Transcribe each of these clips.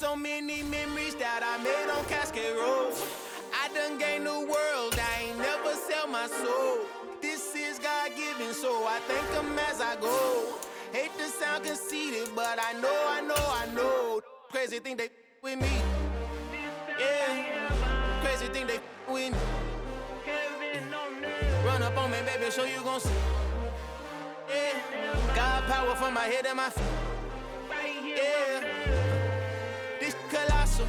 so many memories that I made on Cascade Road. I done gained the world, I ain't never sell my soul. This is God-given, so I thank him as I go. Hate to sound conceited, but I know. Crazy thing they with me. Yeah, crazy thing they with me. Run up on me, baby, show you gon' see. Yeah, God power from my head and my feet. Yeah, this colossal.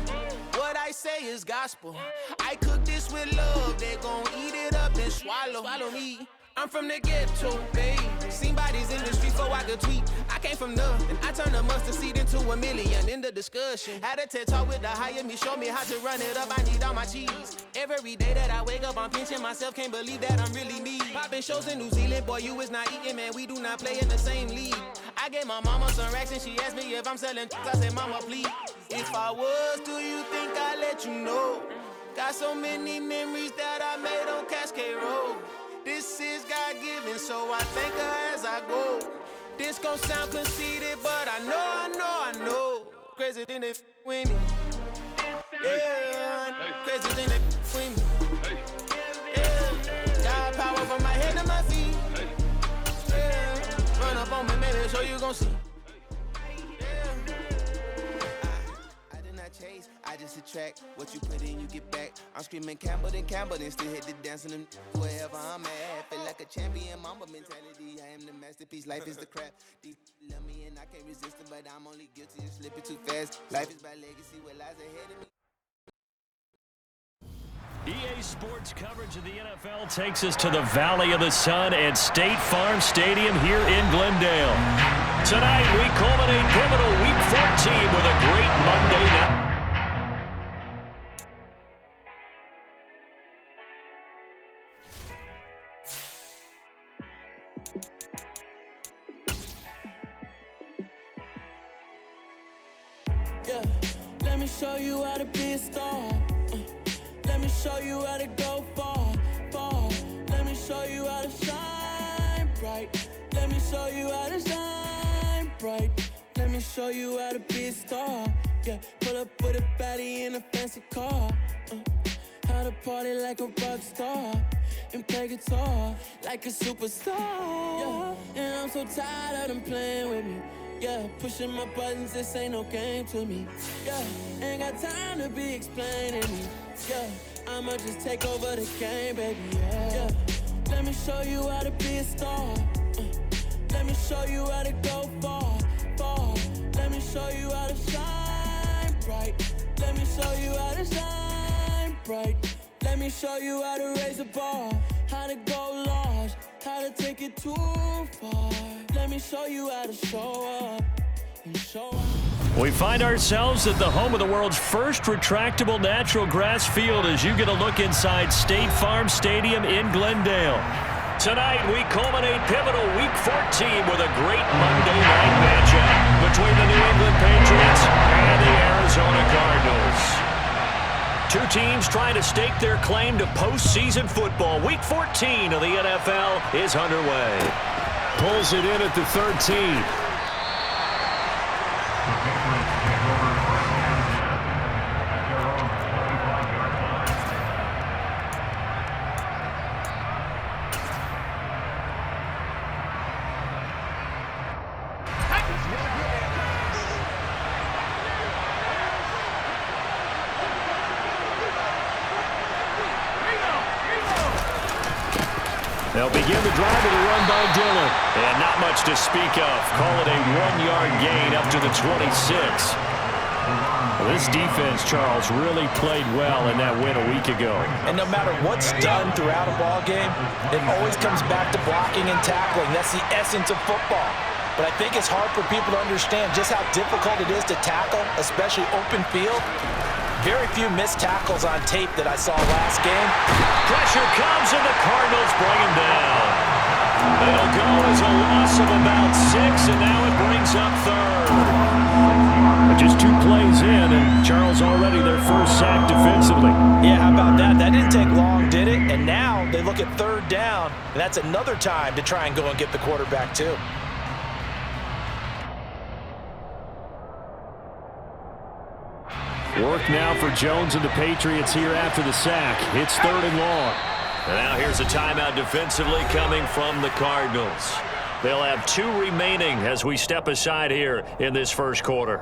What I say is gospel. I cook this with love, they gon' eat it up and swallow me. I'm from the ghetto, babe. Seen bodies in the streets so I could tweet. I came from nothing. I turned a mustard seed into a million. In the discussion, had a TED talk with the higher me. Show me how to run it up. I need all my cheese. Every day that I wake up, I'm pinching myself. Can't believe that I'm really me. Popping shows in New Zealand, boy, you is not eating, man. We do not play in the same league. I gave my mama some racks and she asked me if I'm selling. I said, mama, please. If I was, do you think I'd let you know? Got so many memories that I made on Cascade Road. This is God-given, so I thank her as I go. This gon' sound conceited, but I know. Crazy thing they with me. Yeah, crazy thing they with me. Yeah, God power from my head to my feet. Yeah, run up on me, maybe so you gon' see. Chase, I just attract what you put in, you get back. I'm screaming Campbell, then still hit the dancing and wherever I'm at. Feel like a champion, mamba mentality. I am the masterpiece, life is the crap. Deep love me and I can't resist it, but I'm only guilty of slipping too fast. Life is about legacy, what lies ahead of me. EA Sports coverage of the NFL takes us to the Valley of the Sun at State Farm Stadium here in Glendale. Tonight, we culminate pivotal Week 14 with a great Monday night. Yeah, let me show you how to be a star. Let me show you how to go far. Let me show you how to shine bright. Let me show you how to shine bright. Let me show you how to be a star. Yeah, pull up with a baddie in a fancy car. How to party like a rock star and play guitar like a superstar. Yeah, and I'm so tired of them playing with me. Yeah, pushing my buttons, this ain't no game to me. Yeah, ain't got time to be explaining me. Yeah, I'ma just take over the game, baby. Yeah, let me show you how to be a star. Let me show you how to go far. Let me show you how to shine bright. Let me show you how to shine bright. Let me show you how to raise a bar, how to go large, how to take it too far. Let me show you how to show up and show up. We find ourselves at the home of the world's first retractable natural grass field as you get a look inside State Farm Stadium in Glendale. Tonight, we culminate pivotal Week 14 with a great Monday night matchup between the New England Patriots and the Arizona Cardinals. Two teams trying to stake their claim to postseason football. Week 14 of the NFL is underway. Pulls it in at the 13. They'll begin the drive with a run by Dillon. And not much to speak of. Call it a 1-yard gain up to the 26. Well, this defense, Charles, really played well in that win a week ago. And no matter what's done throughout a ball game, it always comes back to blocking and tackling. That's the essence of football. But I think it's hard for people to understand just how difficult it is to tackle, especially open field. Very few missed tackles on tape that I saw last game. Pressure comes and the Cardinals bring him down. It'll go as a loss of about 6, and now it brings up third. But just 2 plays in, and Charles already their first sack defensively. Yeah, how about that? That didn't take long, did it? And now they look at third down, and that's another time to try and go and get the quarterback too. Work now for Jones and the Patriots here after the sack. It's 3rd and long. And now here's a timeout defensively coming from the Cardinals. They'll have 2 remaining as we step aside here in this first quarter.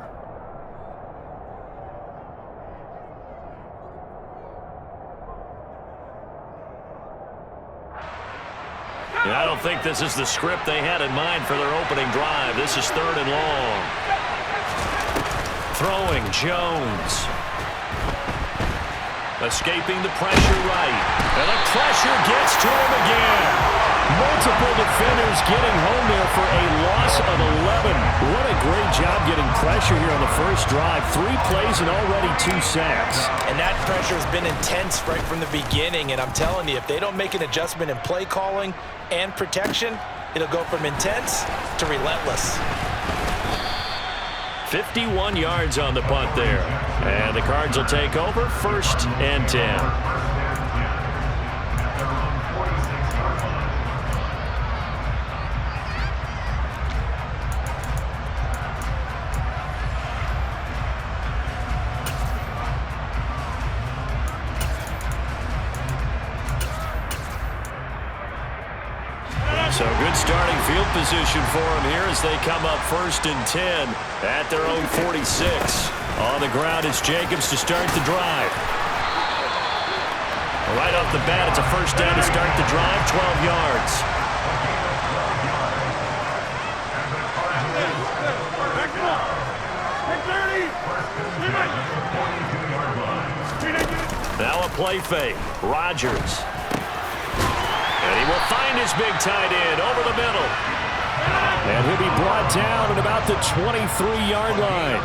And I don't think this is the script they had in mind for their opening drive. This is 3rd and long. Throwing Jones. Escaping the pressure right. And the pressure gets to him again. Multiple defenders getting home there for a loss of 11. What a great job getting pressure here on the first drive. 3 plays and already 2 sacks. And that pressure has been intense right from the beginning. And I'm telling you, if they don't make an adjustment in play calling and protection, it'll go from intense to relentless. 51 yards on the punt there. And the Cards will take over 1st and 10. So good starting field position for them here as they come up 1st and 10 at their own 46. On the ground is Jacobs to start the drive. Right off the bat, it's a 1st down to start the drive, 12 yards. Now a play fake. Rodgers. And he will find his big tight end over the middle. And he'll be brought down at about the 23-yard line.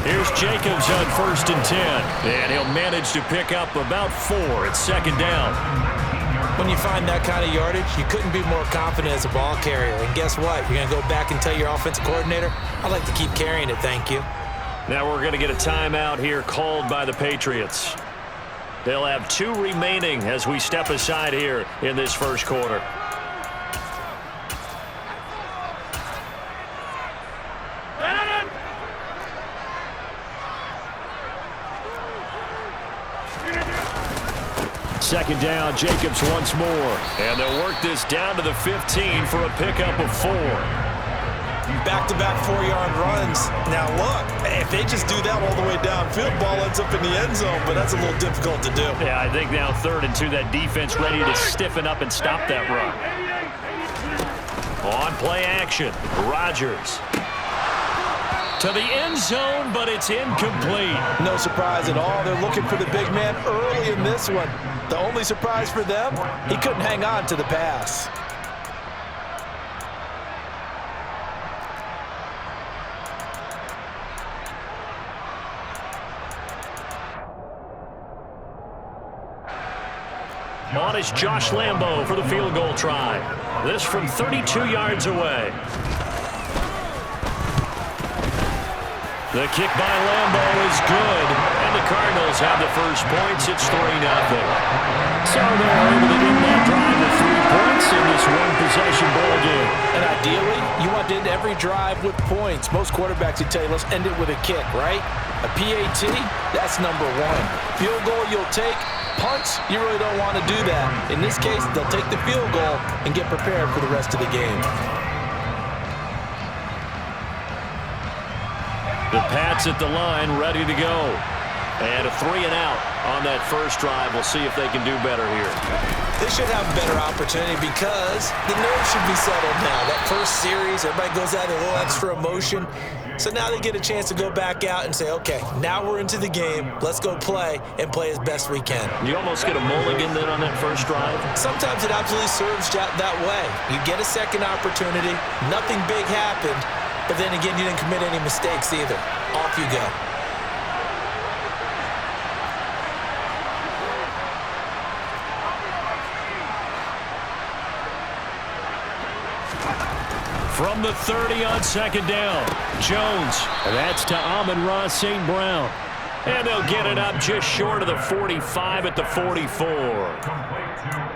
Here's Jacobs on 1st and 10. And he'll manage to pick up about 4. It's 2nd down. When you find that kind of yardage, you couldn't be more confident as a ball carrier. And guess what? You're going to go back and tell your offensive coordinator, I'd like to keep carrying it, thank you. Now we're going to get a timeout here called by the Patriots. They'll have 2 remaining as we step aside here in this first quarter. Second down, Jacobs once more. And they'll work this down to the 15 for a pickup of 4. Back-to-back 4-yard runs. Now look, if they just do that all the way downfield, ball ends up in the end zone, but that's a little difficult to do. Yeah, I think now 3rd and 2, that defense ready to stiffen up and stop that run. On play action, Rodgers. To the end zone, but it's incomplete. No surprise at all. They're looking for the big man early in this one. The only surprise for them, he couldn't hang on to the pass. On is Josh Lambo for the field goal try. This from 32 yards away. The kick by Lambo is good, and the Cardinals have the first points. It's 3-0. So they're able to end that drive with 3 points in this one-possession ball game. And ideally, you want to end every drive with points. Most quarterbacks would tell you, let's end it with a kick, right? A PAT, that's number 1. Field goal you'll take. Punts, you really don't want to do that. In this case, they'll take the field goal and get prepared for the rest of the game. The Pats at the line, ready to go. And a 3-and-out on that first drive. We'll see if they can do better here. They should have a better opportunity because the nerves should be settled now. That first series, everybody goes out with a little extra emotion. So now they get a chance to go back out and say, okay, now we're into the game. Let's go play and play as best we can. You almost get a mulligan then on that first drive? Sometimes it absolutely serves that way. You get a second opportunity. Nothing big happened. But then again, you didn't commit any mistakes either. Off you go. From the 30 on 2nd down, Jones. And that's to Amon-Ra St. Brown. And they'll get it up just short of the 45 at the 44.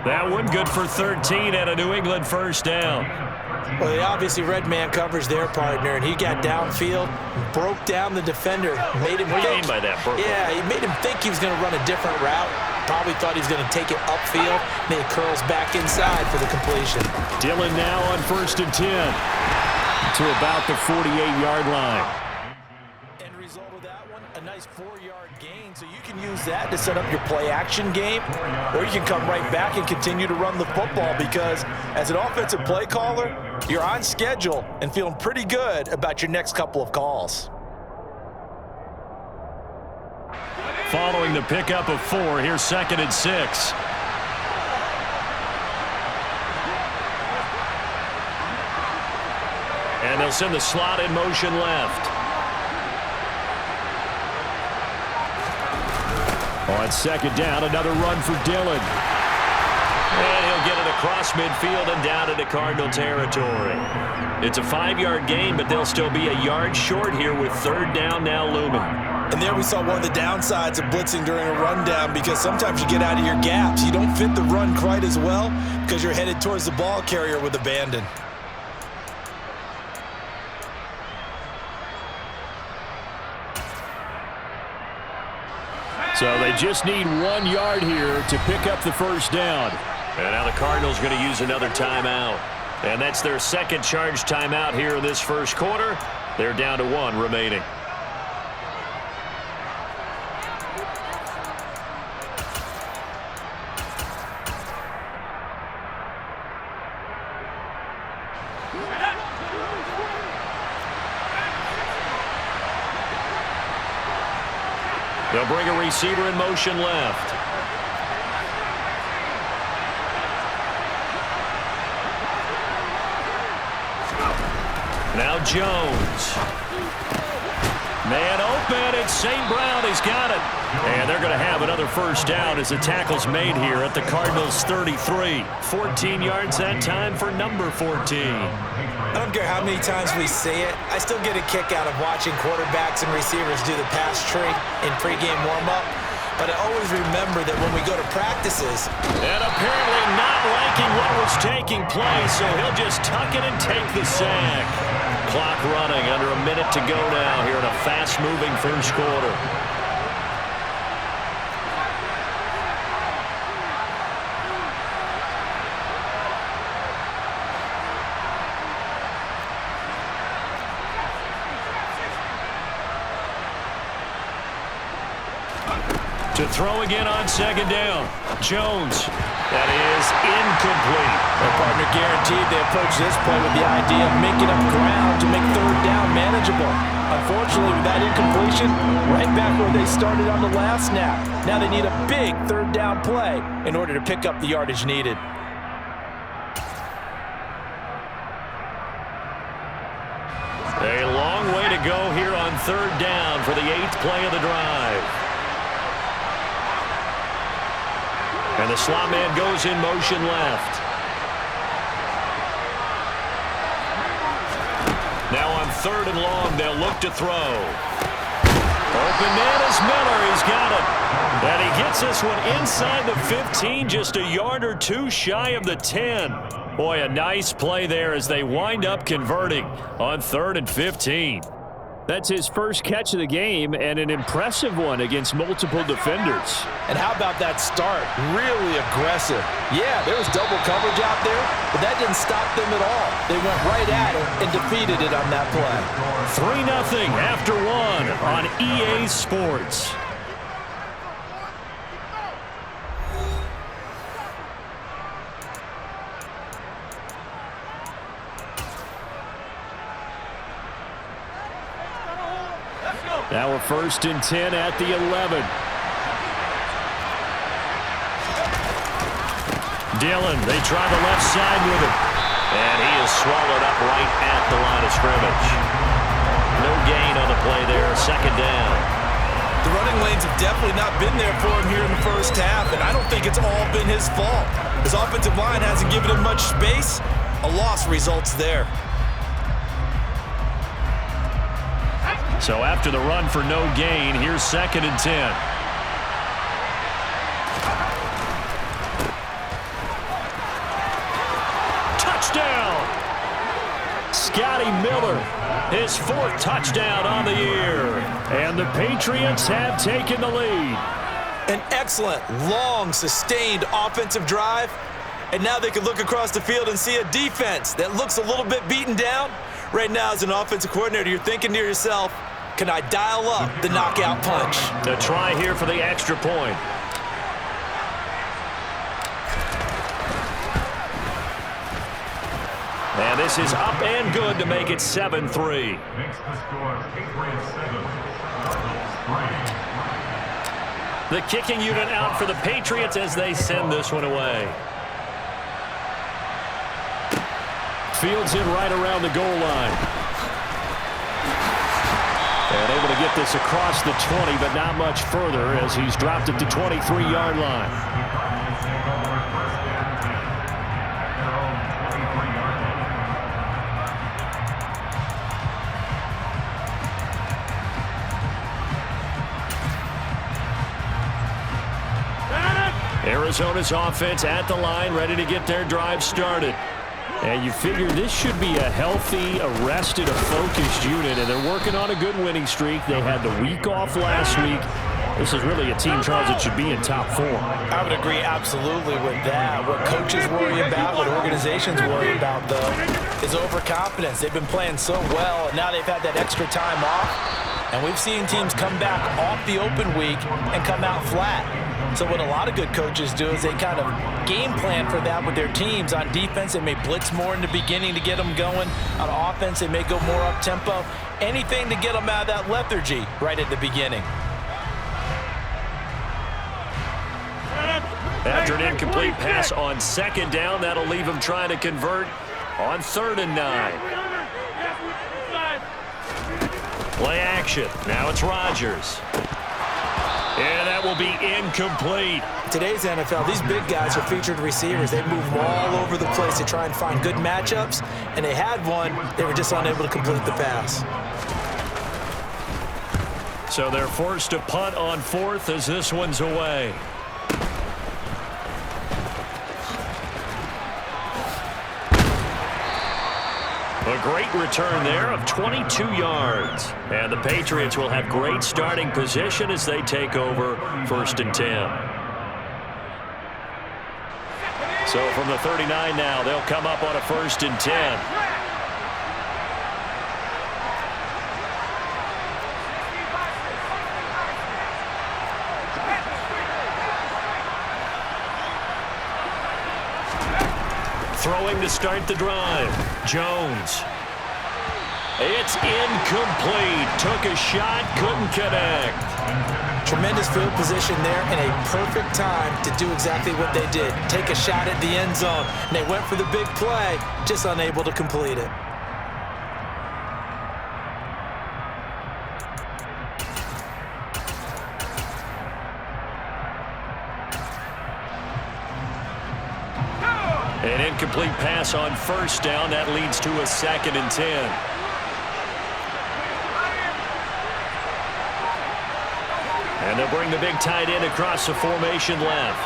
That one good for 13 and a New England first down. Well, they obviously read man coverage their partner, and he got downfield, broke down the defender, made him What do you mean by that, Burkle? Yeah, he made him think he was going to run a different route. Probably thought he was going to take it upfield, and then he curls back inside for the completion. Dillon now on 1st and 10 to about the 48-yard line. End result of that one, a nice 4-yard gain, so you can use that to set up your play-action game, or you can come right back and continue to run the football because as an offensive play caller, you're on schedule and feeling pretty good about your next couple of calls. Following the pickup of 4, here's 2nd and 6. And they'll send the slot in motion left. On 2nd down, another run for Dillon. And he'll get it across midfield and down into Cardinal territory. It's a 5-yard gain, but they'll still be a yard short here with 3rd down now looming. And there we saw one of the downsides of blitzing during a rundown because sometimes you get out of your gaps. You don't fit the run quite as well because you're headed towards the ball carrier with abandon. So they just need 1 yard here to pick up the 1st down. And now the Cardinals going to use another timeout. And that's their 2nd charge timeout here in this 1st quarter. They're down to 1 remaining. They'll bring a receiver in motion left. Now Jones. Man open, it's St. Brown. He's got it. And they're going to have another 1st down as the tackle's made here at the Cardinals' 33. 14 yards that time for number 14. I don't care how many times we say it, I still get a kick out of watching quarterbacks and receivers do the pass tree in pregame warm-up. But I always remember that when we go to practices. And apparently not liking what was taking place, so he'll just tuck it and take the sack. Clock running, under a minute to go now here in a fast-moving 1st quarter. To throw again on 2nd down. Jones. That is incomplete. Their partner guaranteed they approach this play with the idea of making up ground to make 3rd down manageable. Unfortunately, with that incompletion, right back where they started on the last snap. Now they need a big 3rd down play in order to pick up the yardage needed. A long way to go here on 3rd down for the 8th play of the drive. And the slot man goes in motion left. Now on 3rd and long, they'll look to throw. Open man is Miller. He's got it. And he gets this one inside the 15, just a yard or 2 shy of the 10. Boy, a nice play there as they wind up converting on 3rd and 15. That's his first catch of the game and an impressive one against multiple defenders. And how about that start? Really aggressive. Yeah, there was double coverage out there, but that didn't stop them at all. They went right at it and defeated it on that play. 3-0 after 1 on EA Sports. Now a 1st and 10 at the 11. Dillon, they try the left side with him. And he is swallowed up right at the line of scrimmage. No gain on the play there, 2nd down. The running lanes have definitely not been there for him here in the 1st half, and I don't think it's all been his fault. His offensive line hasn't given him much space. A loss results there. So after the run for no gain, here's 2nd and 10. Touchdown! Scotty Miller, his 4th touchdown on the year. And the Patriots have taken the lead. An excellent, long, sustained offensive drive. And now they can look across the field and see a defense that looks a little bit beaten down. Right now, as an offensive coordinator, you're thinking to yourself, can I dial up the knockout punch? The try here for the extra point. And this is up and good to make it 7-3. Makes the score Patriots 7, Cardinals 3. The kicking unit out for the Patriots as they send this one away. Fields in right around the goal line. And able to get this across the 20, but not much further as he's dropped it to 23-yard line. Arizona's offense at the line, ready to get their drive started. And you figure this should be a healthy, arrested, a focused unit, and they're working on a good winning streak. They had the week off last week. This is really a team, Charles, that should be in top 4. I would agree absolutely with that. What coaches worry about, what organizations worry about, though, is overconfidence. They've been playing so well, and now they've had that extra time off. And we've seen teams come back off the open week and come out flat. So what a lot of good coaches do is they kind of game plan for that with their teams. On defense, they may blitz more in the beginning to get them going. On offense, they may go more up-tempo. Anything to get them out of that lethargy right at the beginning. After an incomplete pass on 2nd down, that'll leave him trying to convert on 3rd and 9. Play action. Now it's Rodgers. And that will be incomplete. Today's NFL, these big guys are featured receivers. They move all over the place to try and find good matchups, and they had one. They were just unable to complete the pass. So they're forced to punt on 4th as this one's away. A great return there of 22 yards. And the Patriots will have great starting position as they take over 1st and 10. So from the 39 now, they'll come up on a 1st and 10. Throwing to start the drive. Jones. It's incomplete. Took a shot, couldn't connect. Tremendous field position there and a perfect time to do exactly what they did. Take a shot at the end zone. And they went for the big play, just unable to complete it. An incomplete pass on 1st down. That leads to a 2nd and 10. And they'll bring the big tight end across the formation left.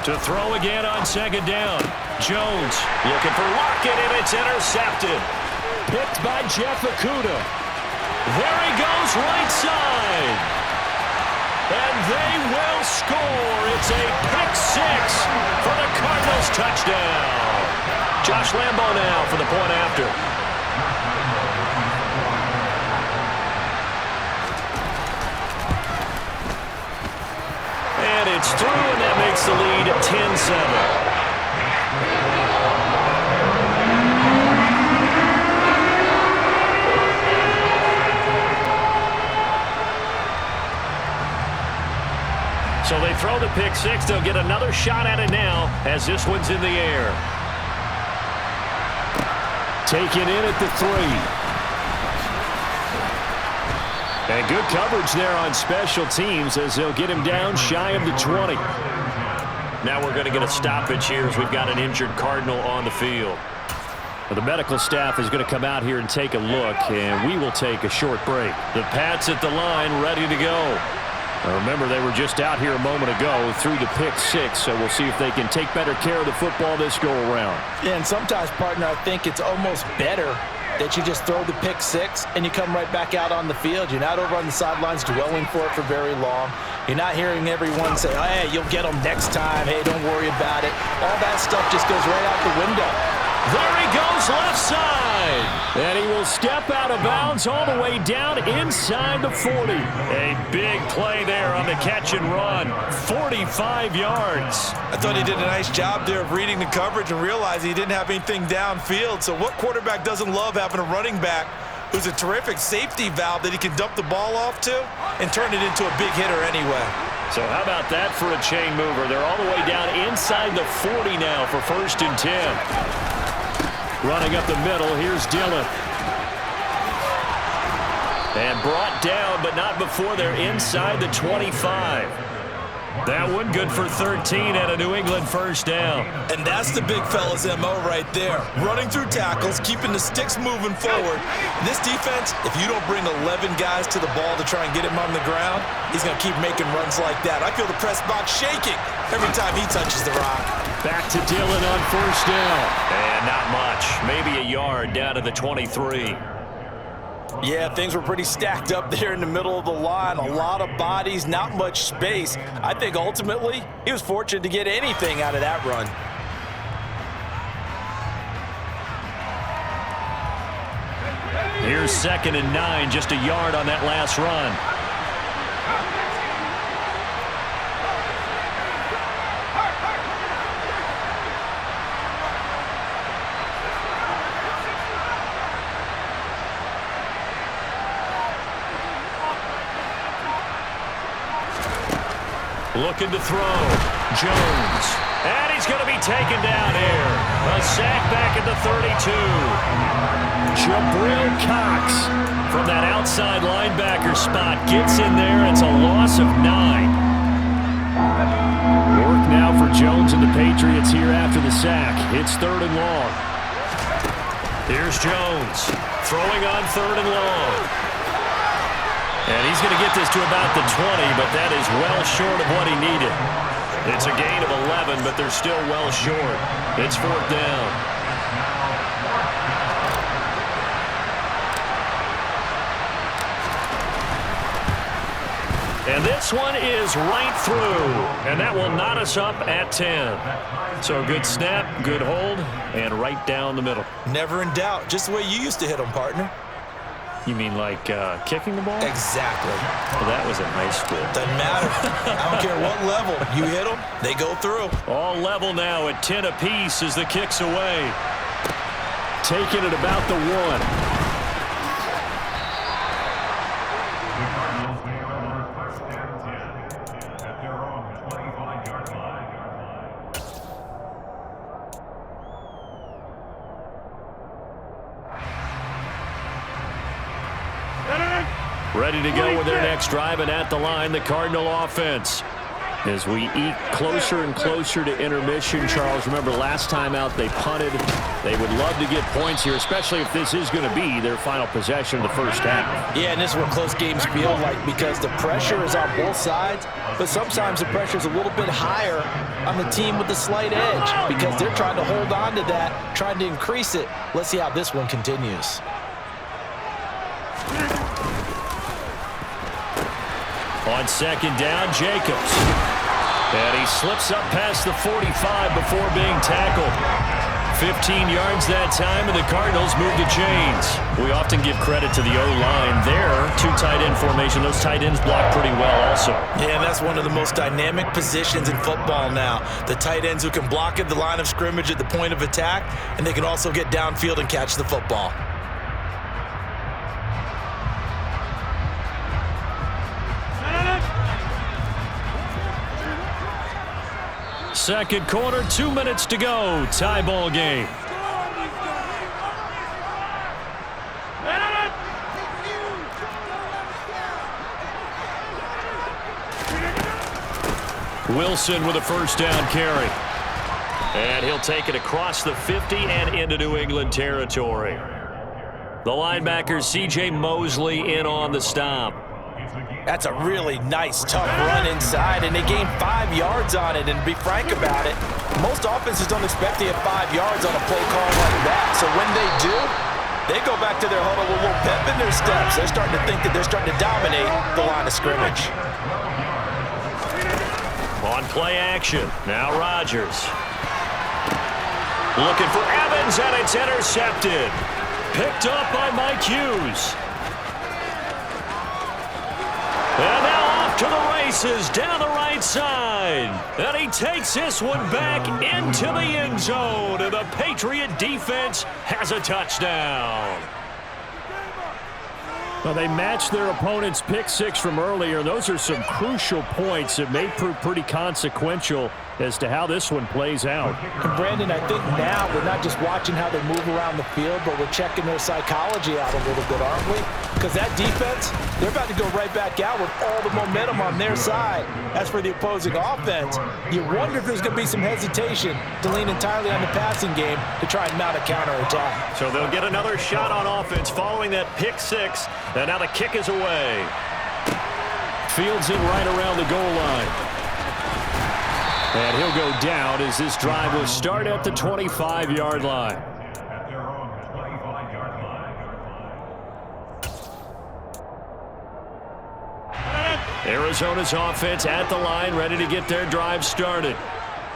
To throw again on 2nd down. Jones looking for Lockett, and it's intercepted. Picked by Jeff Okudah. There he goes, right side. And they will score. It's a pick-6 for the Cardinals touchdown. Josh Lambeau now for the point after. And it's through, and that makes the lead 10-7. So they throw the pick-6. They'll get another shot at it now as this one's in the air. Taken in at the 3. And good coverage there on special teams as they'll get him down shy of the 20. Now we're going to get a stoppage here as we've got an injured Cardinal on the field. Well, the medical staff is going to come out here and take a look, and we will take a short break. The Pats at the line ready to go. Now remember, they were just out here a moment ago through the pick six, so we'll see if they can take better care of the football this go-around. Yeah, and sometimes, partner, I think it's almost better that you just throw the pick six and you come right back out on the field. You're not over on the sidelines dwelling for it for very long. You're not hearing everyone say, oh, hey, you'll get them next time. Hey, don't worry about it. All that stuff just goes right out the window. There he goes left side. And he will step out of bounds all the way down inside the 40. A big play there on the catch and run. 45 yards. I thought he did a nice job there of reading the coverage and realizing he didn't have anything downfield. So what quarterback doesn't love having a running back who's a terrific safety valve that he can dump the ball off to and turn it into a big hitter anyway? So how about that for a chain mover? They're all the way down inside the 40 now for 1st and 10. Running up the middle, here's Dillon. And brought down, but not before they're inside the 25. That one good for 13 and a New England 1st down. And that's the big fella's MO right there. Running through tackles, keeping the sticks moving forward. In this defense, if you don't bring 11 guys to the ball to try and get him on the ground, he's going to keep making runs like that. I feel the press box shaking every time he touches the rock. Back to Dillon on 1st down. And not much. Maybe a yard down to the 23. Yeah, things were pretty stacked up there in the middle of the line. A lot of bodies, not much space. I think ultimately he was fortunate to get anything out of that run. Here's 2nd and 9, just a yard on that last run. Looking to throw. Jones. And he's going to be taken down here. A sack back at the 32. Jabril Cox from that outside linebacker spot gets in there. It's a loss of 9. Work now for Jones and the Patriots here after the sack. It's 3rd and long. Here's Jones throwing on 3rd and long. And he's going to get this to about the 20, but that is well short of what he needed. It's a gain of 11, but they're still well short. It's 4th down. And this one is right through, and that will knot us up at 10. So good snap, good hold, and right down the middle. Never in doubt. Just the way you used to hit them, partner. You mean like kicking the ball? Exactly. Well, that was in high school. Doesn't matter. I don't care what level. You hit them, they go through. All level now at 10 apiece as the kick's away. Taking it about the 1. The Cardinals may have another 1st and 10 at their own 25-yard line. Ready to go with their next drive, and at the line, the Cardinal offense. As we eke closer and closer to intermission, Charles, remember last time out they punted. They would love to get points here, especially if this is going to be their final possession of the 1st half. Yeah, and this is what close games feel like because the pressure is on both sides, but sometimes the pressure is a little bit higher on the team with the slight edge because they're trying to hold on to that, trying to increase it. Let's see how this one continues. On 2nd down, Jacobs. And he slips up past the 45 before being tackled. 15 yards that time, and the Cardinals move the chains. We often give credit to the O-line there. 2 tight end formation. Those tight ends block pretty well also. Yeah, and that's one of the most dynamic positions in football now. The tight ends who can block at the line of scrimmage at the point of attack, and they can also get downfield and catch the football. Second quarter, 2 minutes to go. Tie ball game. Wilson with a 1st down carry. And he'll take it across the 50 and into New England territory. The linebacker, C.J. Mosley, in on the stop. It's a gain That's a really nice, tough run inside, and they gained 5 yards on it. And to be frank about it, most offenses don't expect to get 5 yards on a play call like that. So when they do, they go back to their huddle with a little pep in their steps. They're starting to think that they're starting to dominate the line of scrimmage. On play action, now Rodgers. Looking for Evans, and it's intercepted. Picked up by Mike Hughes. And now off to the races down the right side. And he takes this one back into the end zone. And the Patriot defense has a touchdown. Well, they matched their opponent's pick six from earlier. Those are some crucial points that may prove pretty consequential as to how this one plays out. And Brandon, I think now we're not just watching how they move around the field, but we're checking their psychology out a little bit, aren't we? Because that defense, they're about to go right back out with all the momentum on their side. As for the opposing offense, you wonder if there's going to be some hesitation to lean entirely on the passing game to try and mount a counterattack. So they'll get another shot on offense following that pick six. And now the kick is away. Fields it right around the goal line. And he'll go down as this drive will start at the 25-yard line. At their own 25-yard line. Arizona's offense at the line, ready to get their drive started.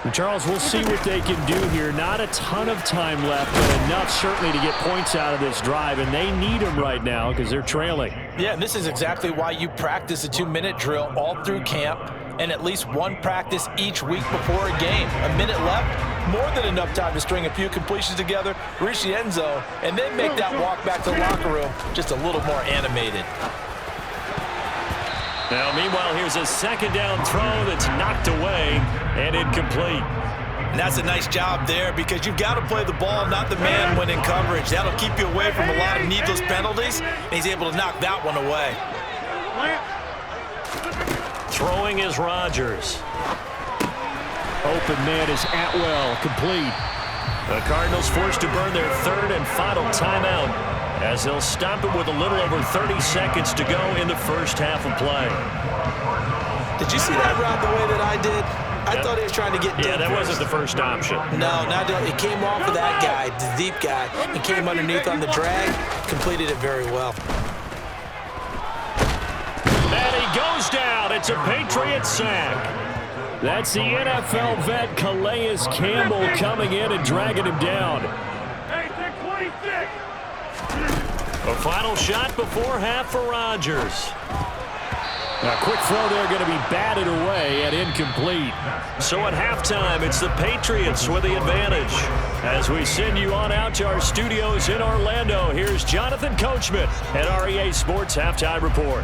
And Charles, we'll see what they can do here. Not a ton of time left, but enough certainly to get points out of this drive, and they need them right now because they're trailing. Yeah, and this is exactly why you practice a 2-minute drill all through camp and at least one practice each week before a game. A minute left, more than enough time to string a few completions together, reach the end zone, and then make that walk back to the locker room just a little more animated. Now, meanwhile, here's a second down throw that's knocked away and incomplete. And that's a nice job there because you've got to play the ball, not the man when in coverage. That'll keep you away from a lot of needless penalties, and he's able to knock that one away. Throwing is Rodgers. Open man is Atwell, complete. The Cardinals forced to burn their third and final timeout as they'll stop it with a little over 30 seconds to go in the first half of play. Did you see that route the way that I did? I thought he was trying to get deep. Yeah, that wasn't the first option. No, it came off of that guy, the deep guy, and came underneath on the drag, completed it very well. And he goes down. It's a Patriot sack. That's the NFL vet Calais Campbell coming in and dragging him down. A final shot before half for Rodgers. A quick throw there going to be batted away and incomplete. So at halftime, it's the Patriots with the advantage. As we send you on out to our studios in Orlando, here's Jonathan Coachman at REA Sports Halftime Report.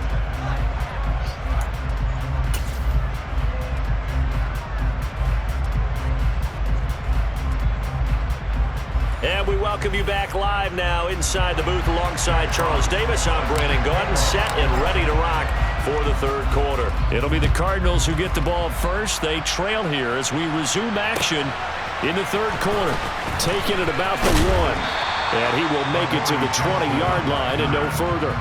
And we welcome you back live now inside the booth alongside Charles Davis. I'm Brandon Gaudin, set and ready to rock for the third quarter. It'll be the Cardinals who get the ball first. They trail here as we resume action in the third quarter. Taking it about the 1. And he will make it to the 20-yard line and no further.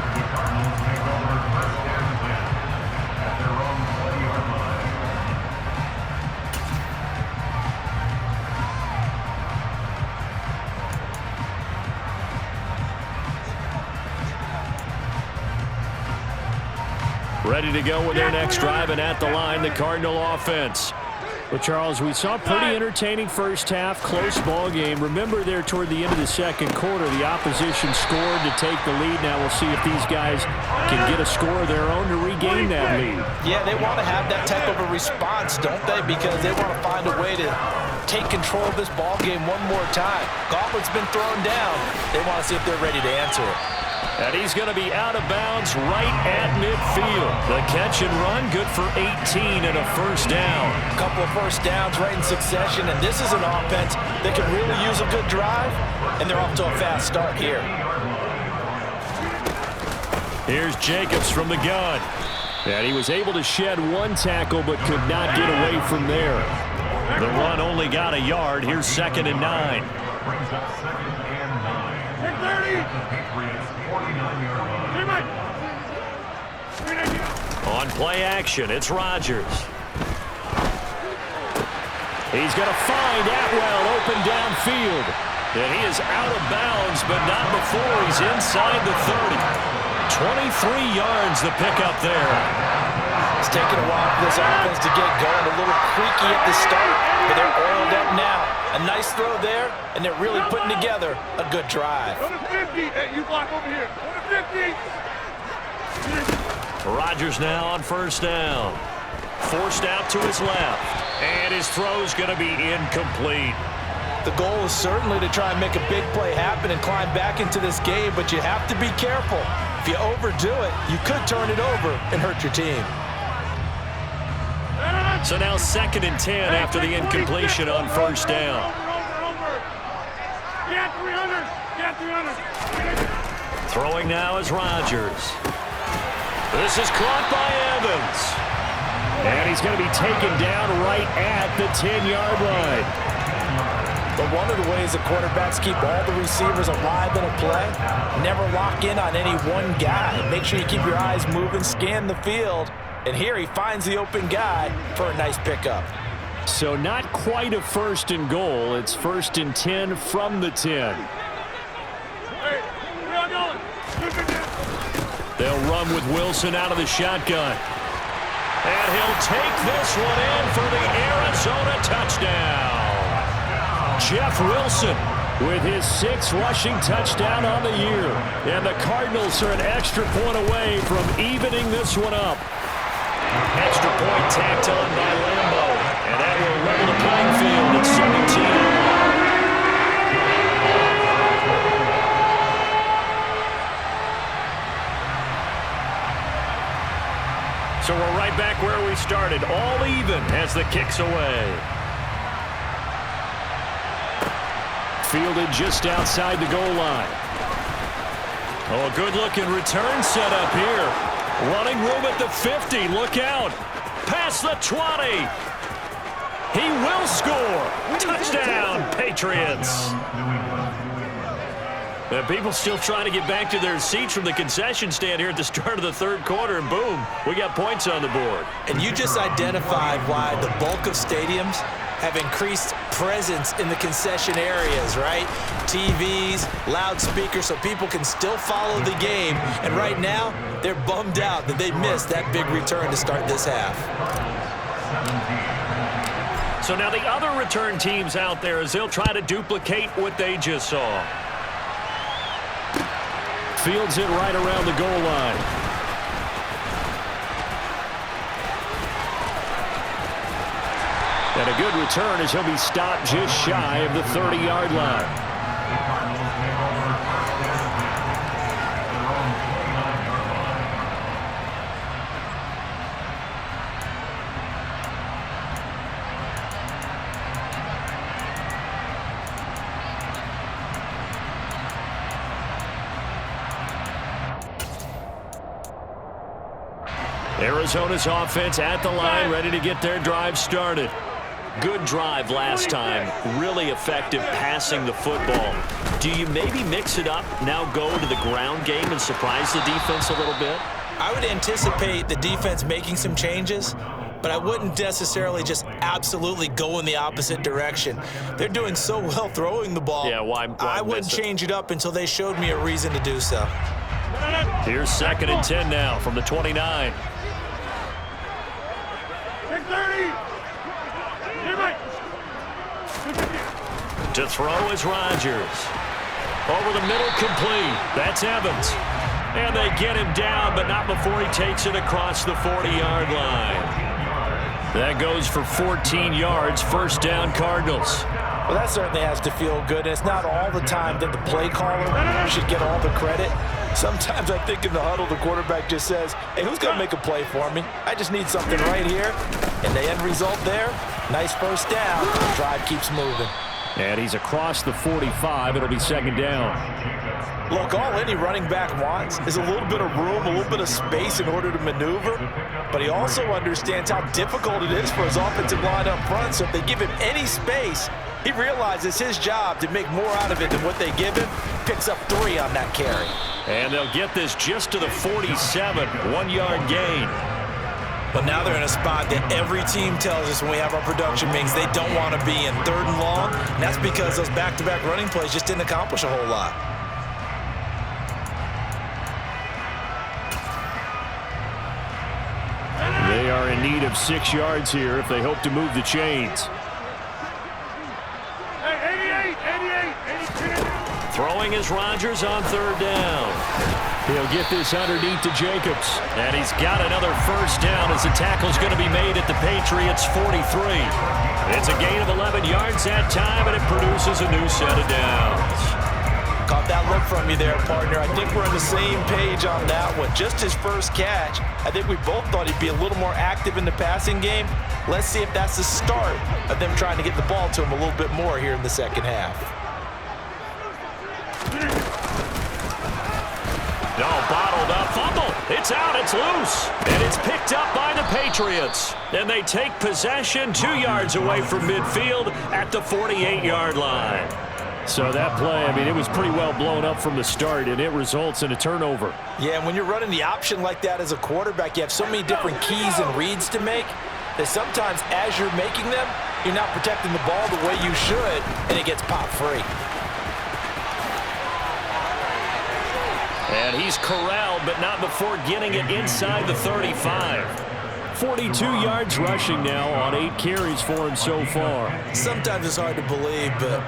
Ready to go with their next drive, and at the line, the Cardinal offense. Well, Charles, we saw a pretty entertaining first half, close ball game. Remember there toward the end of the second quarter, the opposition scored to take the lead. Now we'll see if these guys can get a score of their own to regain that lead. Yeah, they want to have that type of a response, don't they? Because they want to find a way to take control of this ball game one more time. Gauntlet's been thrown down. They want to see if they're ready to answer it. And he's going to be out of bounds right at midfield. The catch and run, good for 18 and a first down. A couple of first downs right in succession, and this is an offense that can really use a good drive, and they're off to a fast start here. Here's Jacobs from the gun. And he was able to shed one tackle but could not get away from there. The run only got a yard. Here's 2nd and 9. Brings up 2nd and 9. 30. Patriots 49-yard line. On play action, it's Rodgers. He's going to find Atwell open downfield. And he is out of bounds, but not before he's inside the 30. 23 yards the pickup there. It's taken a while for this offense to get going. A little creaky at the start, but they're oiled up now. A nice throw there, and they're really putting together a good drive. Go to 50. Hey, you block over here. Go to 50. Rodgers now on first down. Forced out to his left. And his throw's going to be incomplete. The goal is certainly to try and make a big play happen and climb back into this game, but you have to be careful. If you overdo it, you could turn it over and hurt your team. So now 2nd and 10 after the incompletion on first down. Get 300. Get 300. Throwing now is Rodgers. This is caught by Evans. And he's going to be taken down right at the 10-yard line. But one of the ways the quarterbacks keep all the receivers alive in a play, never lock in on any one guy. Make sure you keep your eyes moving, scan the field. And here he finds the open guy for a nice pickup. So not quite a 1st and goal. It's 1st and 10 from the 10. Hey, where y'all going? They'll run with Wilson out of the shotgun. And he'll take this one in for the Arizona touchdown. Jeff Wilson with his 6th rushing touchdown on the year. And the Cardinals are an extra point away from evening this one up. Extra point tacked on by Lambo. And that will level the playing field at 17. So we're right back where we started. All even as the kick's away. Fielded just outside the goal line. Oh, a good-looking return set up here. Running room at the 50. Look out. Past the 20. He will score. Touchdown, Patriots. People still trying to get back to their seats from the concession stand here at the start of the 3rd quarter, and boom, we got points on the board. And you just identified why the bulk of stadiums have increased presence in the concession areas, right? TVs, loudspeakers, so people can still follow the game. And right now, they're bummed out that they missed that big return to start this half. So now the other return teams out there as they'll try to duplicate what they just saw. Fields it right around the goal line. And a good return as he'll be stopped just shy of the 30-yard line. Arizona's offense at the line, ready to get their drive started. Good drive last time. Really effective passing the football. Do you maybe mix it up, now go to the ground game and surprise the defense a little bit? I would anticipate the defense making some changes, but I wouldn't necessarily just absolutely go in the opposite direction. They're doing so well throwing the ball. Yeah, why I wouldn't change it up until they showed me a reason to do so. Here's 2nd and 10 now from the 29. To throw is Rodgers. Over the middle, complete. That's Evans. And they get him down, but not before he takes it across the 40-yard line. That goes for 14 yards, 1st down Cardinals. Well, that certainly has to feel good. And it's not all the time that the play caller should get all the credit. Sometimes I think in the huddle, the quarterback just says, hey, who's going to make a play for me? I just need something right here. And the end result there, nice 1st down. The drive keeps moving. And he's across the 45. It'll be 2nd down. Look, all any running back wants is a little bit of room, a little bit of space in order to maneuver. But he also understands how difficult it is for his offensive line up front. So if they give him any space, he realizes his job to make more out of it than what they give him. Picks up 3 on that carry. And they'll get this just to the 47. 1-yard gain. Well, now they're in a spot that every team tells us when we have our production meetings they don't want to be in, 3rd and long. And that's because those back-to-back running plays just didn't accomplish a whole lot. They are in need of 6 yards here if they hope to move the chains. Throwing is Rodgers on 3rd down. He'll get this underneath to Jacobs. And he's got another first down as the tackle's going to be made at the Patriots' 43. It's a gain of 11 yards that time, and it produces a new set of downs. Caught that look from you there, partner. I think we're on the same page on that one. Just his first catch. I think we both thought he'd be a little more active in the passing game. Let's see if that's the start of them trying to get the ball to him a little bit more here in the second half. No, bottled up, fumble. It's out, it's loose. And it's picked up by the Patriots. And they take possession 2 yards away from midfield at the 48-yard line. So that play, I mean, it was pretty well blown up from the start, and it results in a turnover. Yeah, and when you're running the option like that as a quarterback, you have so many different keys and reads to make that sometimes as you're making them, you're not protecting the ball the way you should, and it gets popped free. And he's corralled, but not before getting it inside the 35. 42 yards rushing now on 8 carries for him so far. Sometimes it's hard to believe, but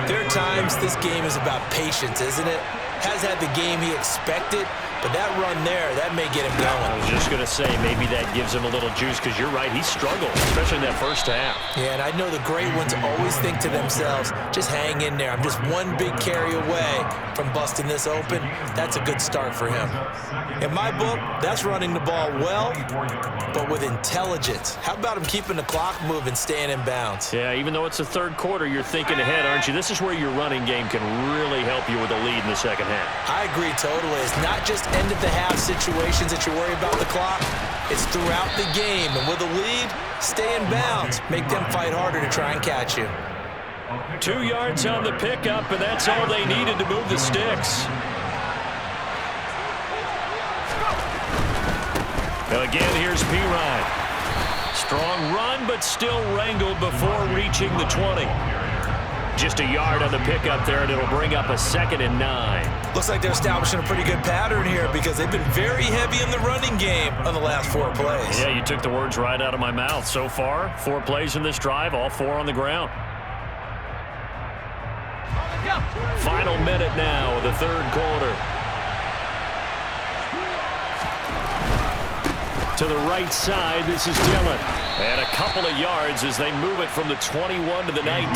there are times this game is about patience, isn't it? Has had the game he expected, but that run there, that may get him going. I was just going to say, maybe that gives him a little juice, because you're right, he struggled, especially in that first half. Yeah, and I know the great ones always think to themselves, just hang in there. I'm just one big carry away from busting this open. That's a good start for him. In my book, that's running the ball well, but with intelligence. How about him keeping the clock moving, staying in bounds? Yeah, even though it's the 3rd quarter, you're thinking ahead, aren't you? This is where your running game can really help you with a lead in the second half. I agree totally. It's not just end-of-the-half situations that you worry about the clock. It's throughout the game. And with a lead, stay in bounds. Make them fight harder to try and catch you. 2 yards on the pickup, and that's all they needed to move the sticks. Again, here's Pirine. Strong run, but still wrangled before reaching the 20. Just a yard on the pickup there, and it'll bring up a 2nd and 9. Looks like they're establishing a pretty good pattern here because they've been very heavy in the running game on the last 4 plays. Yeah, you took the words right out of my mouth. So far, 4 plays in this drive, all 4 on the ground. Final minute now of the 3rd quarter. To the right side, this is Dillon. And a couple of yards as they move it from the 21 to the 19.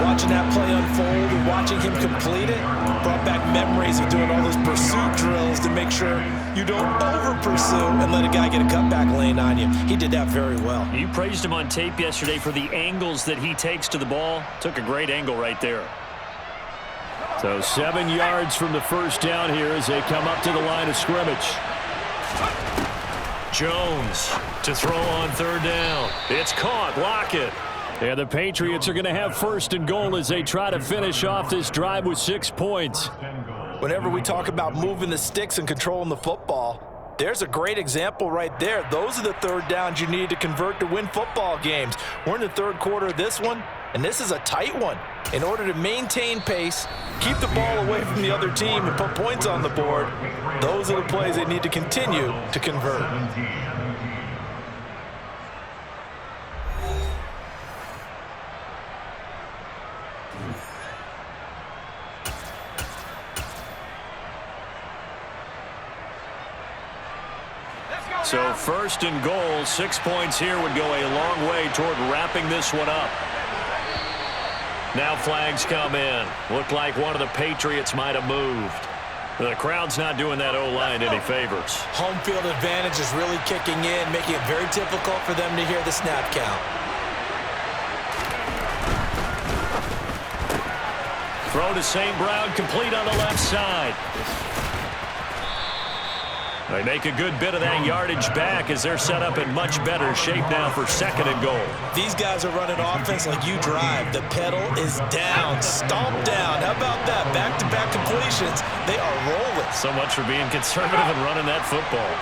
Watching that play unfold and watching him complete it brought back memories of doing all those pursuit drills to make sure you don't over-pursue and let a guy get a cutback lane on you. He did that very well. You praised him on tape yesterday for the angles that he takes to the ball. Took a great angle right there. So 7 yards from the first down here as they come up to the line of scrimmage. Jones to throw on 3rd down. It's caught. Lockett. And the Patriots are going to have 1st and goal as they try to finish off this drive with 6 points. Whenever we talk about moving the sticks and controlling the football, there's a great example right there. Those are the 3rd downs you need to convert to win football games. We're in the 3rd quarter of this one, and this is a tight one. In order to maintain pace, keep the ball away from the other team, and put points on the board, those are the plays they need to continue to convert. So 1st and goal, 6 points here would go a long way toward wrapping this one up. Now flags come in. Looked like one of the Patriots might have moved. The crowd's not doing that O-line any favors. Home field advantage is really kicking in, making it very difficult for them to hear the snap count. Throw to St. Brown, complete on the left side. They make a good bit of that yardage back as they're set up in much better shape now for 2nd and goal. These guys are running offense like you drive. The pedal is down, stomp down. How about that? Back-to-back completions. They are rolling. So much for being conservative and running that football.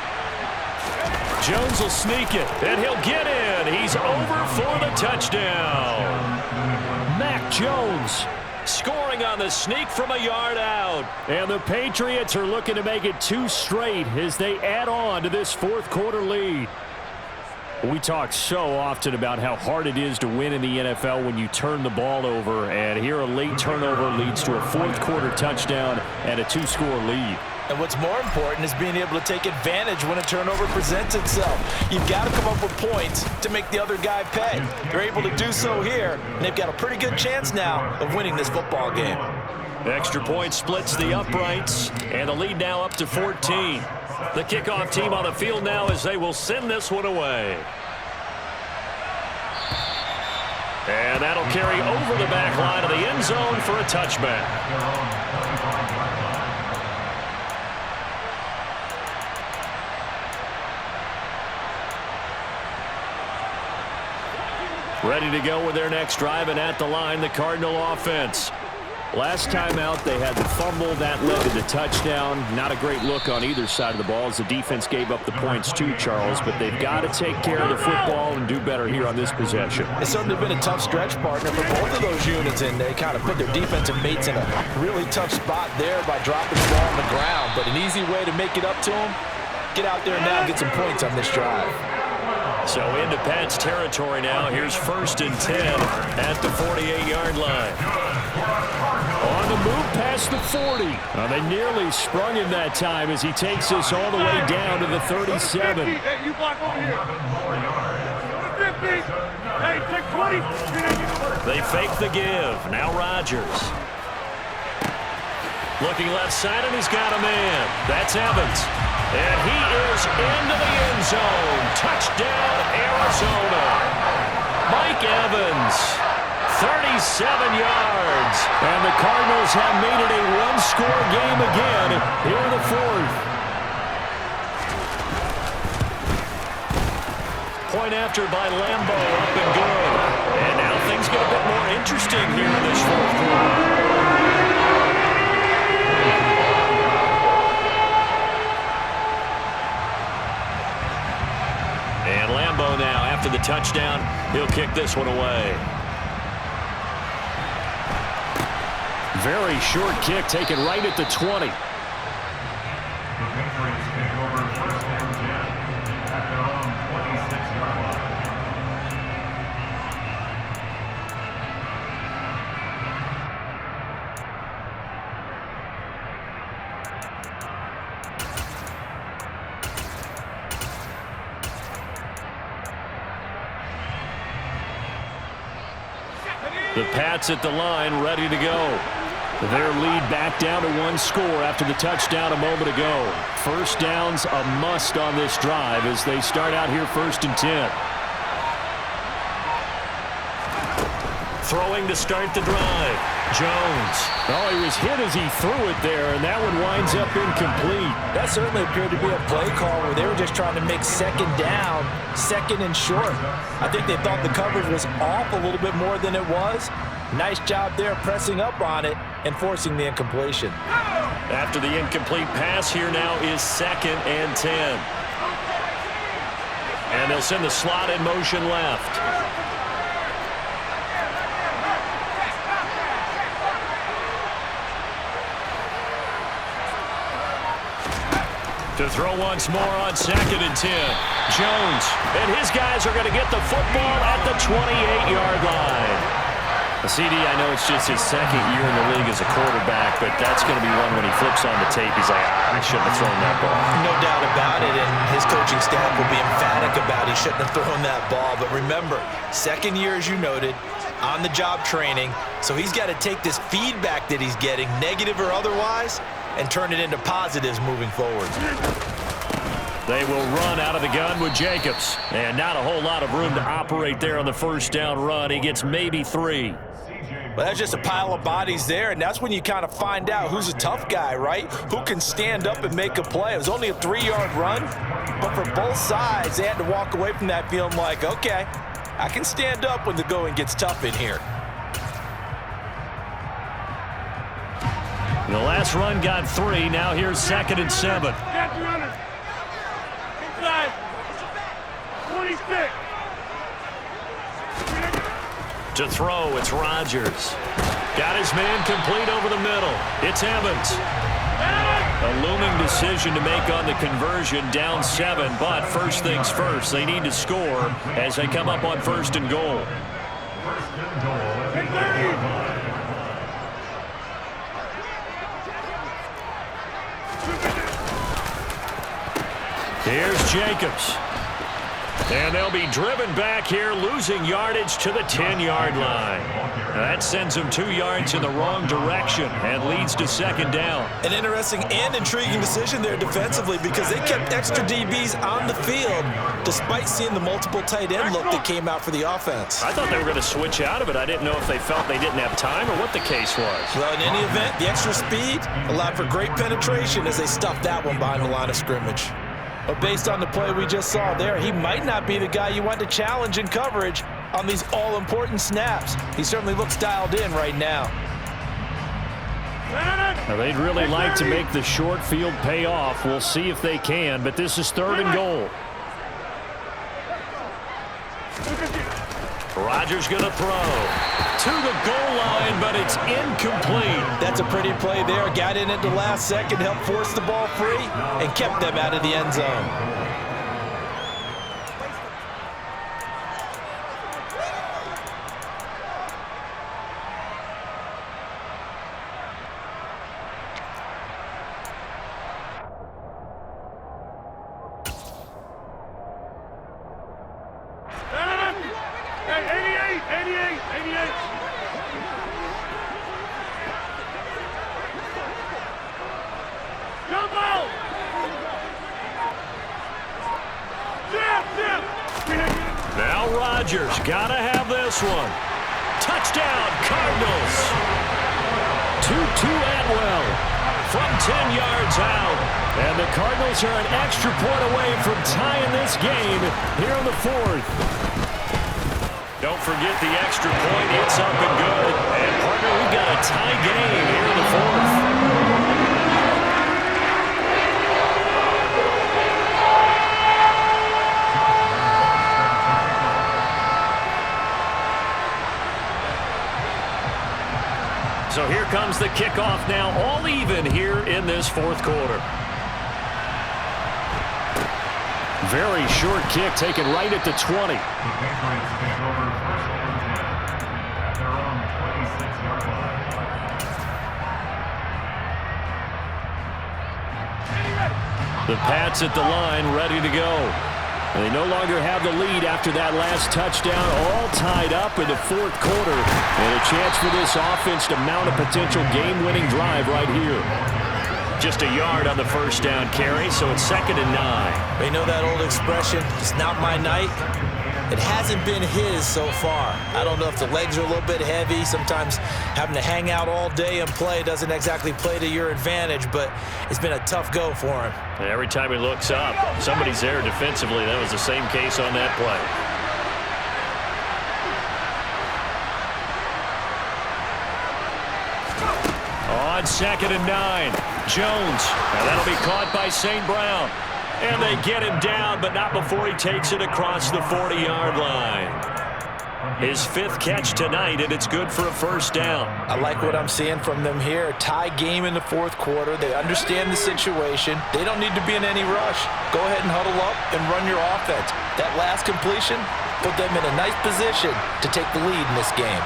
Jones will sneak it, and he'll get in. He's over for the touchdown. Mac Jones scoring on the sneak from a yard out. And the Patriots are looking to make it 2 straight as they add on to this fourth quarter lead. We talk so often about how hard it is to win in the NFL when you turn the ball over, and here a late turnover leads to a fourth quarter touchdown and a 2-score lead. And what's more important is being able to take advantage when a turnover presents itself. You've got to come up with points to make the other guy pay. They're able to do so here, and they've got a pretty good chance now of winning this football game. The extra point splits the uprights, and the lead now up to 14. The kickoff team on the field now as they will send this one away. And that'll carry over the back line of the end zone for a touchback. Ready to go with their next drive, and at the line, the Cardinal offense. Last time out, they had the fumble. That led to the touchdown. Not a great look on either side of the ball as the defense gave up the points too, Charles, but they've got to take care of the football and do better here on this possession. It's certainly been a tough stretch, partner, for both of those units, and they kind of put their defensive mates in a really tough spot there by dropping the ball on the ground. But an easy way to make it up to them, get out there now and get some points on this drive. So into Pat's territory now. Here's 1st and 10 at the 48-yard line. On the move past the 40. They nearly sprung him that time as he takes us all the way down to the 37. Hey, you block over here. 50. Hey, take 20. They fake the give. Now Rodgers. Looking left side, and he's got a man. That's Evans. And he is into the end zone. Touchdown, Arizona. Mike Evans, 37 yards. And the Cardinals have made it a 1-score game again here in the fourth. Point after by Lambeau, up and good. And now things get a bit more interesting here in this fourth quarter. And Lambeau now, after the touchdown, he'll kick this one away. Very short kick taken right at the 20. The Patriots take over 1st and 10 at their own 26-yard line. The Pats at the line, ready to go. Their lead back down to 1 score after the touchdown a moment ago. First down's a must on this drive as they start out here 1st and 10. Throwing to start the drive. Jones. Oh, he was hit as he threw it there, and that one winds up incomplete. That certainly appeared to be a play call where they were just trying to make 2nd down, 2nd and short. I think they thought the coverage was off a little bit more than it was. Nice job there pressing up on it and forcing the incompletion. After the incomplete pass, here now is 2nd and 10. And they'll send the slot in motion left. To throw once more on 2nd and 10. Jones, and his guys are going to get the football at the 28-yard line. CD, I know it's just his 2nd year in the league as a quarterback, but that's going to be one when he flips on the tape, he's like, I shouldn't have thrown that ball. No doubt about it, and his coaching staff will be emphatic about he shouldn't have thrown that ball. But remember, 2nd year, as you noted, on-the-job training, so he's got to take this feedback that he's getting, negative or otherwise, and turn it into positives moving forward. They will run out of the gun with Jacobs. And not a whole lot of room to operate there on the first down run. He gets maybe 3. Well, that's just a pile of bodies there, and that's when you kind of find out who's a tough guy, right? Who can stand up and make a play. It was only a 3-yard run, but for both sides, they had to walk away from that feeling like, okay, I can stand up when the going gets tough in here. The last run got 3. Now here's 2nd and 7. To throw, it's Rodgers. Got his man complete over the middle. It's Evans. A looming decision to make on the conversion, down 7, but first things first, they need to score as they come up on 1st and goal. First and goal at the goal line. Here's Jacobs. And they'll be driven back here, losing yardage to the 10-yard line. That sends them 2 yards in the wrong direction and leads to 2nd down. An interesting and intriguing decision there defensively because they kept extra DBs on the field despite seeing the multiple tight end look that came out for the offense. I thought they were going to switch out of it. I didn't know if they felt they didn't have time or what the case was. Well, in any event, the extra speed allowed for great penetration as they stuffed that one behind the line of scrimmage. But based on the play we just saw there, he might not be the guy you want to challenge in coverage on these all-important snaps. He certainly looks dialed in right now. Now, they'd really like to make the short field pay off. We'll see if they can, but this is 3rd and goal. Rodgers going to throw to the goal line, but it's incomplete. That's a pretty play there. Got in at the last second, helped force the ball free, and kept them out of the end zone. Now Rodgers, gotta have this one. Touchdown, Cardinals. Tutu Atwell from 10 yards out. And the Cardinals are an extra point away from tying this game here in the 4th. Don't forget the extra point. It's up and good. And, partner, we've got a tie game here in the 4th. So here comes the kickoff now, all even here in this 4th quarter. Very short kick taken right at the 20. The Patriots take over 1st and 10 at their own 26-yard line. The Pats at the line, ready to go. They no longer have the lead after that last touchdown, all tied up in the 4th quarter. And a chance for this offense to mount a potential game-winning drive right here. Just a yard on the 1st down carry, so it's 2nd and 9. You know that old expression, it's not my night? It hasn't been his so far. I don't know if the legs are a little bit heavy. Sometimes having to hang out all day and play doesn't exactly play to your advantage, but it's been a tough go for him. And every time he looks up, somebody's there defensively. That was the same case on that play. On 2nd and 9, Jones. Now that'll be caught by St. Brown. And they get him down, but not before he takes it across the 40-yard line. His 5th catch tonight, and it's good for a 1st down. I like what I'm seeing from them here. Tie game in the 4th quarter. They understand the situation. They don't need to be in any rush. Go ahead and huddle up and run your offense. That last completion put them in a nice position to take the lead in this game.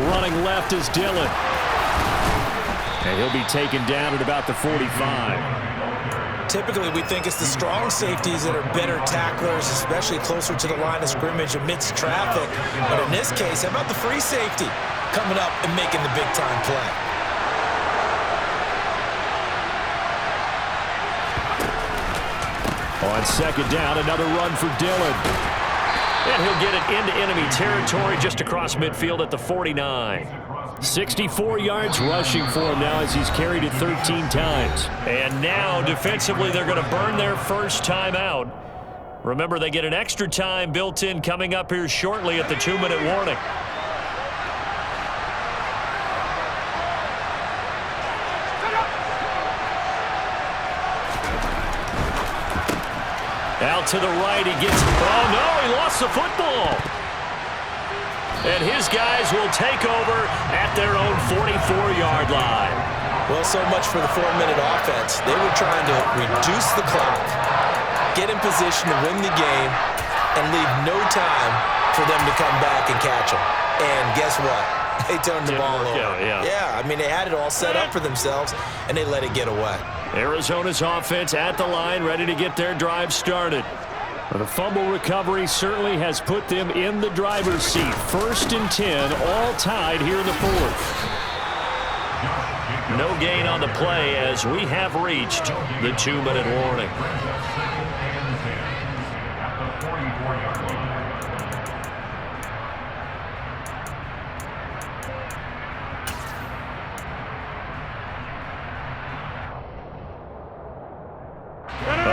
Running left is Dillon. And he'll be taken down at about the 45. Typically, we think it's the strong safeties that are better tacklers, especially closer to the line of scrimmage amidst traffic. But in this case, how about the free safety coming up and making the big-time play? On 2nd down, another run for Dillon. And he'll get it into enemy territory just across midfield at the 49. 64 yards rushing for him now as he's carried it 13 times. And now, defensively, they're going to burn their first time out. Remember, they get an extra time built in coming up here shortly at the 2-minute warning. Out to the right, he gets, oh no, he lost the football. And his guys will take over at their own 44-yard line. Well, so much for the 4-minute offense. They were trying to reduce the clock, get in position to win the game, and leave no time for them to come back and catch them. And guess what? They turned the ball over. Yeah, I mean, they had it all set up for themselves, and they let it get away. Arizona's offense at the line, ready to get their drive started. The fumble recovery certainly has put them in the driver's seat. 1st and 10, all tied here in the 4th. No gain on the play as we have reached the 2-minute warning.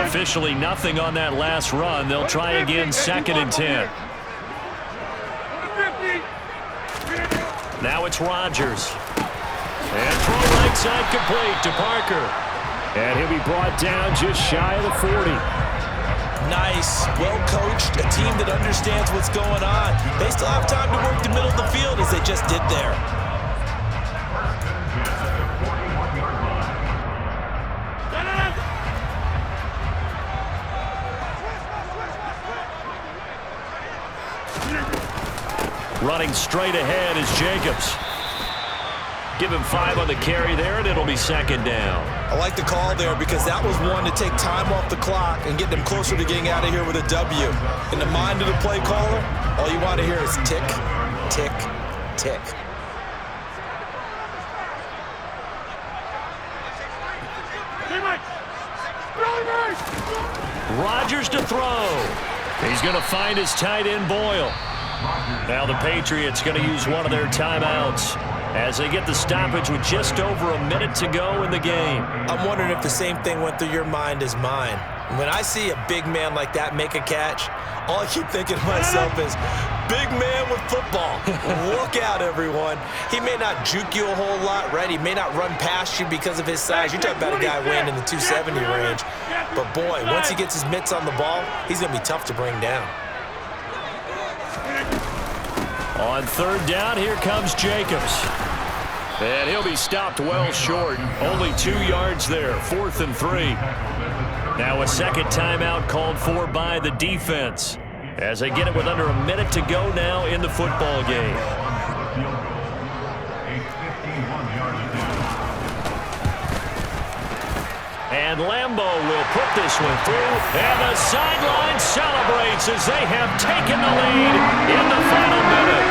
Officially nothing on that last run. They'll try again 2nd and 10. Now it's Rodgers. And throw right side complete to Parker. And he'll be brought down just shy of the 40. Nice, well-coached, a team that understands what's going on. They still have time to work the middle of the field as they just did there. Running straight ahead is Jacobs. Give him 5 on the carry there, and it'll be 2nd down. I like the call there because that was one to take time off the clock and get them closer to getting out of here with a W. In the mind of the play caller, all you want to hear is tick, tick, tick. Rodgers to throw. He's going to find his tight end, Boyle. Now the Patriots going to use one of their timeouts as they get the stoppage with just over a minute to go in the game. I'm wondering if the same thing went through your mind as mine. When I see a big man like that make a catch, all I keep thinking to myself is, big man with football. Look out, everyone. He may not juke you a whole lot, right? He may not run past you because of his size. You're talking about a guy weighing in the 270 range. But, boy, once he gets his mitts on the ball, he's going to be tough to bring down. On 3rd down, here comes Jacobs. And he'll be stopped well short. Only 2 yards there, 4th and 3. Now a 2nd timeout called for by the defense as they get it with under a minute to go now in the football game. And Lambeau will put this one through, and the sideline celebrates as they have taken the lead in the final minute.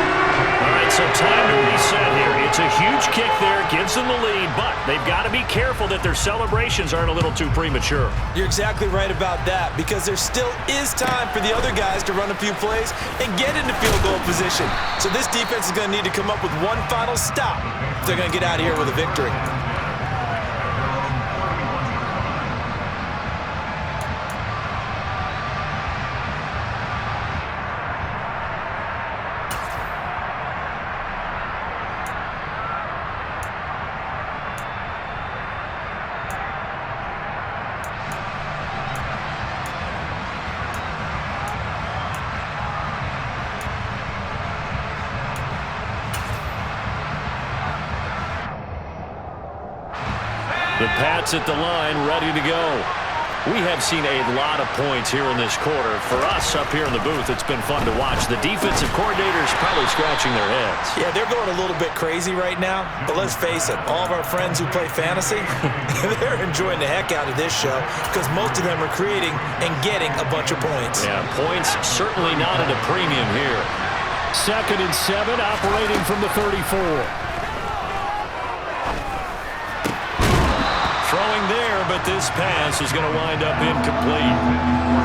All right, so time to reset here. It's a huge kick there, gives them the lead, but they've got to be careful that their celebrations aren't a little too premature. You're exactly right about that because there still is time for the other guys to run a few plays and get into field goal position. So this defense is going to need to come up with one final stop if they're going to get out of here with a victory. The Pats at the line, ready to go. We have seen a lot of points here in this quarter. For us up here in the booth, it's been fun to watch. The defensive coordinators probably scratching their heads. Yeah, they're going a little bit crazy right now. But let's face it, all of our friends who play fantasy, they're enjoying the heck out of this show because most of them are creating and getting a bunch of points. Yeah, points certainly not at a premium here. 2nd and 7, operating from the 34. Throwing there, but this pass is going to wind up incomplete.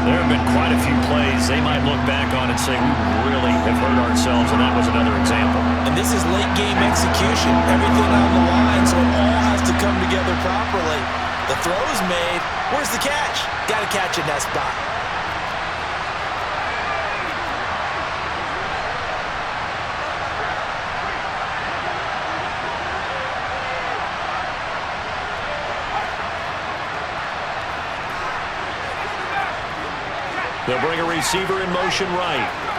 There have been quite a few plays they might look back on and say, we really have hurt ourselves, and that was another example. And this is late game execution. Everything on the line, so it all has to come together properly. The throw's made. Where's the catch? Got to catch in that spot. They'll bring a receiver in motion right.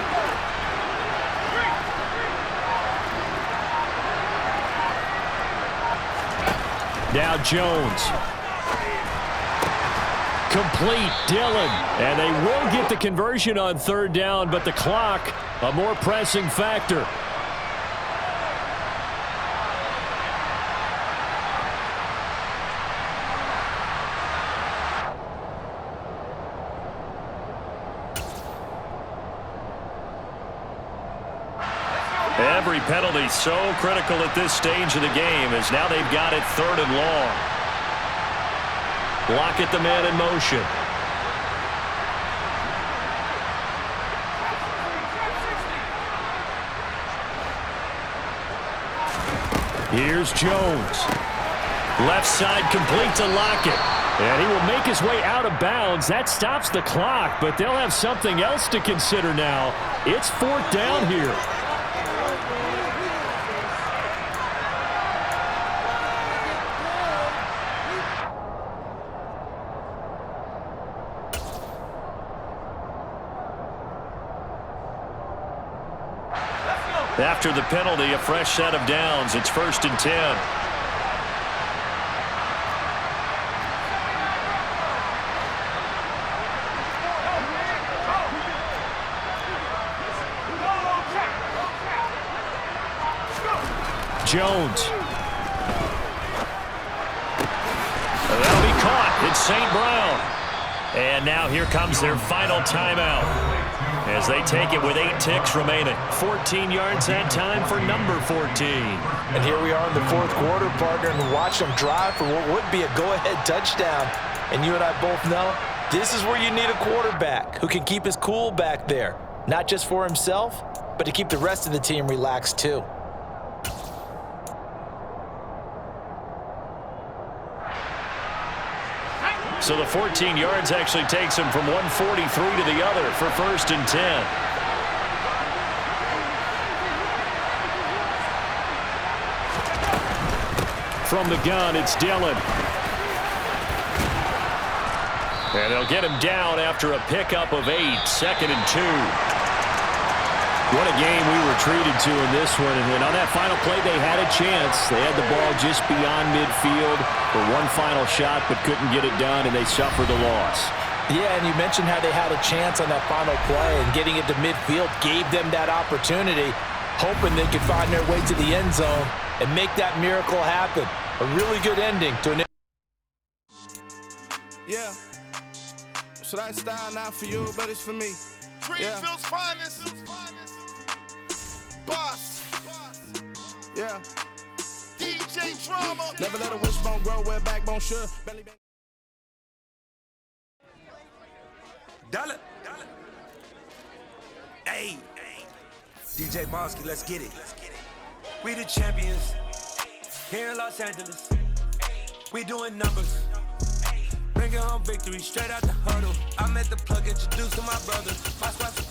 Now Jones. Complete, Dillon. And they will get the conversion on third down, but the clock, a more pressing factor. Every penalty so critical at this stage of the game as now they've got it 3rd and long. Lockett the man in motion. Here's Jones. Left side complete to Lockett. And he will make his way out of bounds. That stops the clock, but they'll have something else to consider now. It's 4th down here. After the penalty, a fresh set of downs. It's 1st and 10. Jones. That'll be caught. It's St. Brown. And now here comes their final timeout as they take it with 8 ticks remaining. 14 yards that time for number 14. And here we are in the 4th quarter, partner, and watch them drive for what would be a go-ahead touchdown. And you and I both know this is where you need a quarterback who can keep his cool back there, not just for himself, but to keep the rest of the team relaxed too. So the 14 yards actually takes him from 143 to the other for 1st and 10. From the gun, it's Dillon. And they'll get him down after a pickup of 8, 2nd and 2. What a game we were treated to in this one. And on that final play, they had a chance. They had the ball just beyond midfield for one final shot, but couldn't get it done, and they suffered a loss. Yeah, and you mentioned how they had a chance on that final play, and getting it to midfield gave them that opportunity, hoping they could find their way to the end zone and make that miracle happen. A really good ending to an... Yeah. So that style not for you, but it's for me. Greenfield's finest. Boss. Yeah. DJ Drama. Never let a wishbone grow where backbone should. Dollar. Hey. DJ Monsky, let's get it. We the champions. Here in Los Angeles. We doing numbers. Bringing home victory straight out the huddle. I met the plug, introduced to my brother. My spot's